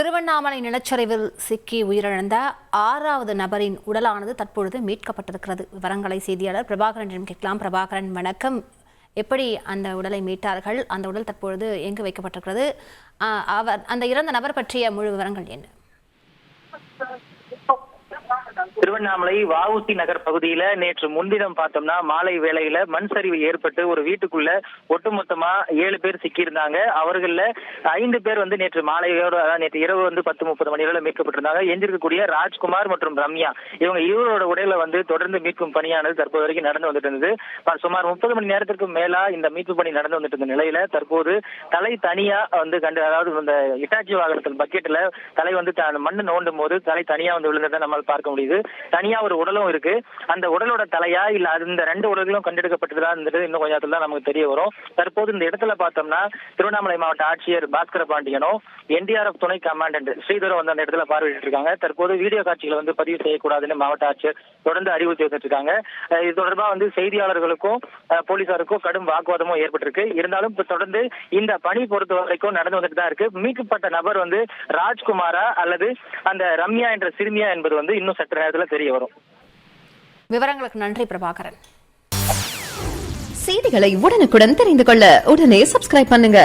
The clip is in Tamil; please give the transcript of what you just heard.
திருவண்ணாமலை நிலச்சரிவில் சிக்கி உயிரிழந்த 6வது நபரின் உடலானது தற்பொழுது மீட்கப்பட்டிருக்கிறது. விவரங்களை செய்தியாளர் பிரபாகரனிடம் கேட்கலாம். பிரபாகரன், வணக்கம். எப்படி அந்த உடலை மீட்டார்கள்? அந்த உடல் தற்பொழுது எங்கு வைக்கப்பட்டிருக்கிறது? அந்த இறந்த நபர் பற்றிய முழு விவரங்கள் என்ன? திருவண்ணாமலை வஉசி நகர் பகுதியில நேற்று முன்தினம் பார்த்தோம்னா மாலை வேளையில மண் சரிவு ஏற்பட்டு ஒரு வீட்டுக்குள்ள ஒட்டுமொத்தமா 7 பேர் சிக்கியிருந்தாங்க. அவர்கள 5 பேர் நேற்று மாலையோடு, நேற்று இரவு 10:30 மணியோட மீட்கப்பட்டிருந்தாங்க. எஞ்சிருக்கக்கூடிய ராஜ்குமார் மற்றும் ரம்யா, இவங்க இருவரோட உடலை தொடர்ந்து மீட்கும் பணியானது தற்போது வரைக்கும் நடந்து வந்துட்டு இருந்தது. சுமார் 30 மணி நேரத்திற்கு மேலா இந்த மீட்பு பணி நடந்து வந்துட்டு இருந்த நிலையில தற்போது தலை தனியா அதாவது இந்த இட்டாச்சி வாகனத்தில் பக்கெட்ல தலை மண்ணு நோண்டும் போது தலை தனியா விழுந்ததை நம்மால் பார்க்க முடியுது. தனியா ஒரு உடலும் இருக்கு. அந்த உடலோட தலையா இல்ல அந்த 2 உடல்களும் கண்டெடுக்கப்பட்டதா இன்னும் கொஞ்ச நேரத்துல தான் நமக்கு தெரிய வரும். தற்போது இந்த இடத்துல பார்த்தோம்னா திருவண்ணாமலை மாவட்ட ஆட்சியர் பாஸ்கர பாண்டியனும் என்டிஆர்எஃப் துணை கமாண்டன்ட் ஸ்ரீதரும் அந்த இடத்துல பார்வையிட்டு இருக்காங்க. தற்போது வீடியோ காட்சிகளை பதிவு செய்யக்கூடாதுன்னு மாவட்ட ஆட்சியர் தொடர்ந்து அறிவுறுத்தி வந்துட்டு இருக்காங்க. இது தொடர்பா செய்தியாளர்களுக்கும் போலீசாருக்கும் கடும் வாக்குவாதமும் ஏற்பட்டிருக்கு. இருந்தாலும் தொடர்ந்து இந்த பணி பொறுத்த வரைக்கும் நடந்து வந்துட்டு தான் இருக்கு. மீட்கப்பட்ட நபர் ராஜ்குமாரா அல்லது அந்த ரம்யா என்ற சிறுமியா என்பது இன்னும் சற்று நேரத்துல தெரிய வரும். விவரங்களுக்கு நன்றி பிரபாகரன். செய்திகளை உடனுக்குடன் தெரிந்து கொள்ள உடனே சப்ஸ்கிரைப் பண்ணுங்க.